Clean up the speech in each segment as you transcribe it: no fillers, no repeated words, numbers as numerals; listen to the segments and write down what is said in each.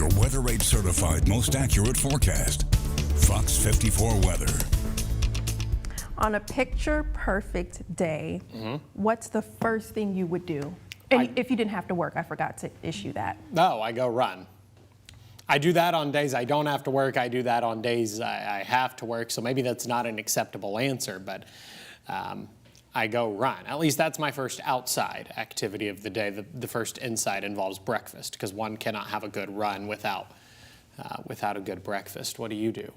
your Weather Rate certified most accurate forecast. Fox 54 weather. On a picture-perfect day, what's the first thing you would do? And if you didn't have to work, I forgot to issue that. No, I go run. I do that on days I don't have to work. I do that on days I have to work. So maybe that's not an acceptable answer, but I go run. At least that's my first outside activity of the day. The first inside involves breakfast, because one cannot have a good run without a good breakfast. What do you do?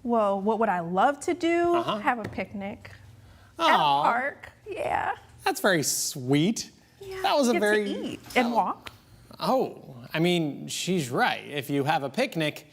Well, what would I love to do? Have a picnic at a park. Yeah. That's very sweet. Yeah, that was a get very to eat and walk. Oh, I mean, she's right. If you have a picnic,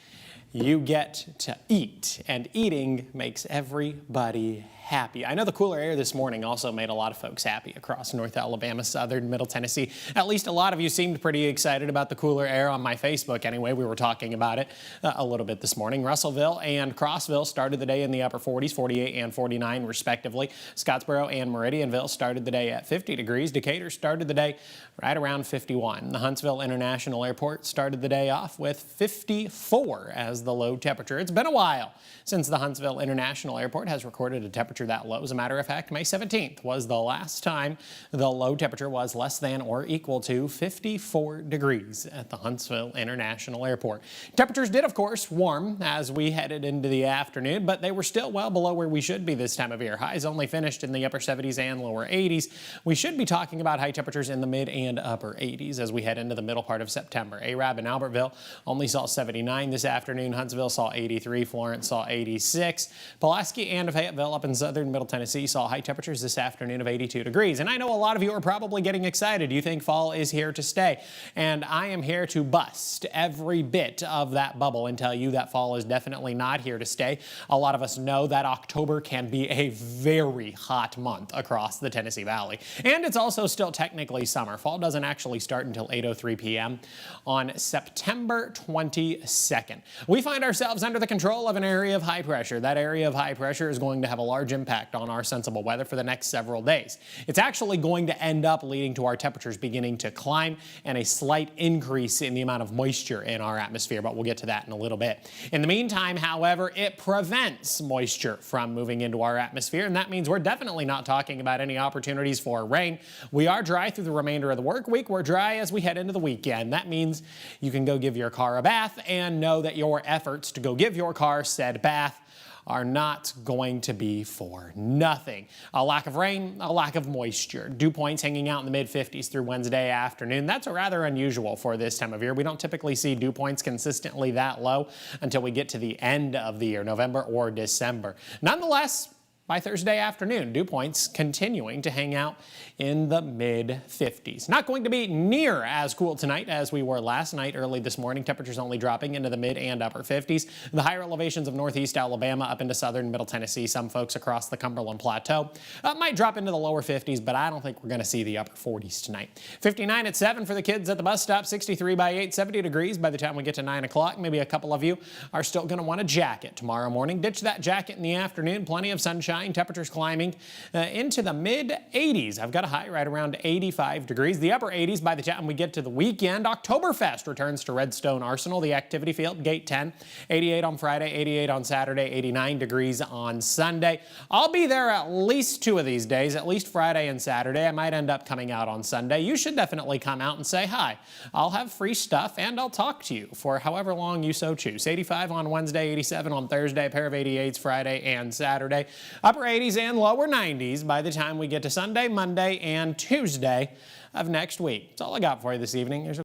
you get to eat, and eating makes everybody happy. I know the cooler air this morning also made a lot of folks happy across North Alabama, southern Middle Tennessee. At least a lot of you seemed pretty excited about the cooler air on my Facebook anyway. We were talking about it a little bit this morning. Russellville and Crossville started the day in the upper 40s, 48 and 49 respectively. Scottsboro and Meridianville started the day at 50 degrees. Decatur started the day right around 51. The Huntsville International Airport started the day off with 54 as the low temperature. It's been a while since the Huntsville International Airport has recorded a temperature that low. As a matter of fact, May 17th was the last time the low temperature was less than or equal to 54 degrees at the Huntsville International Airport. Temperatures did, of course, warm as we headed into the afternoon, but they were still well below where we should be this time of year. Highs only finished in the upper 70s and lower 80s. We should be talking about high temperatures in the mid and upper 80s as we head into the middle part of September. Arab and Albertville only saw 79 this afternoon. Huntsville saw 83. Florence saw 86. Pulaski and Fayetteville up in southern Middle Tennessee saw high temperatures this afternoon of 82 degrees. And I know a lot of you are probably getting excited. You think fall is here to stay. And I am here to bust every bit of that bubble and tell you that fall is definitely not here to stay. A lot of us know that October can be a very hot month across the Tennessee Valley. And it's also still technically summer. Fall doesn't actually start until 8:03 p.m. on September 22nd. We find ourselves under the control of an area of high pressure. That area of high pressure is going to have a large impact on our sensible weather for the next several days. It's actually going to end up leading to our temperatures beginning to climb and a slight increase in the amount of moisture in our atmosphere, but we'll get to that in a little bit. In the meantime, however, it prevents moisture from moving into our atmosphere, and that means we're definitely not talking about any opportunities for rain. We are dry through the remainder of the work week. We're dry as we head into the weekend. That means you can go give your car a bath and know that your efforts to go give your car said bath are not going to be for nothing. A lack of rain, a lack of moisture. Dew points hanging out in the mid-50s through Wednesday afternoon. That's rather unusual for this time of year. We don't typically see dew points consistently that low until we get to the end of the year, November or December. Nonetheless, by Thursday afternoon, dew points continuing to hang out in the mid-50s. Not going to be near as cool tonight as we were last night early this morning. Temperatures only dropping into the mid and upper 50s. The higher elevations of northeast Alabama up into southern Middle Tennessee, some folks across the Cumberland Plateau might drop into the lower 50s, but I don't think we're going to see the upper 40s tonight. 59 at 7 for the kids at the bus stop, 63 by 8, 70 degrees by the time we get to 9 o'clock. Maybe a couple of you are still going to want a jacket tomorrow morning. Ditch that jacket in the afternoon. Plenty of sunshine. Temperatures climbing into the mid-80s. I've got a high right around 85 degrees. The upper 80s by the time we get to the weekend. Oktoberfest returns to Redstone Arsenal, the activity field, gate 10. 88 on Friday, 88 on Saturday, 89 degrees on Sunday. I'll be there at least 2 of these days, at least Friday and Saturday. I might end up coming out on Sunday. You should definitely come out and say hi. I'll have free stuff and I'll talk to you for however long you so choose. 85 on Wednesday, 87 on Thursday, a pair of 88s Friday and Saturday. Upper 80s and lower 90s by the time we get to Sunday, Monday, and Tuesday of next week. That's all I got for you this evening.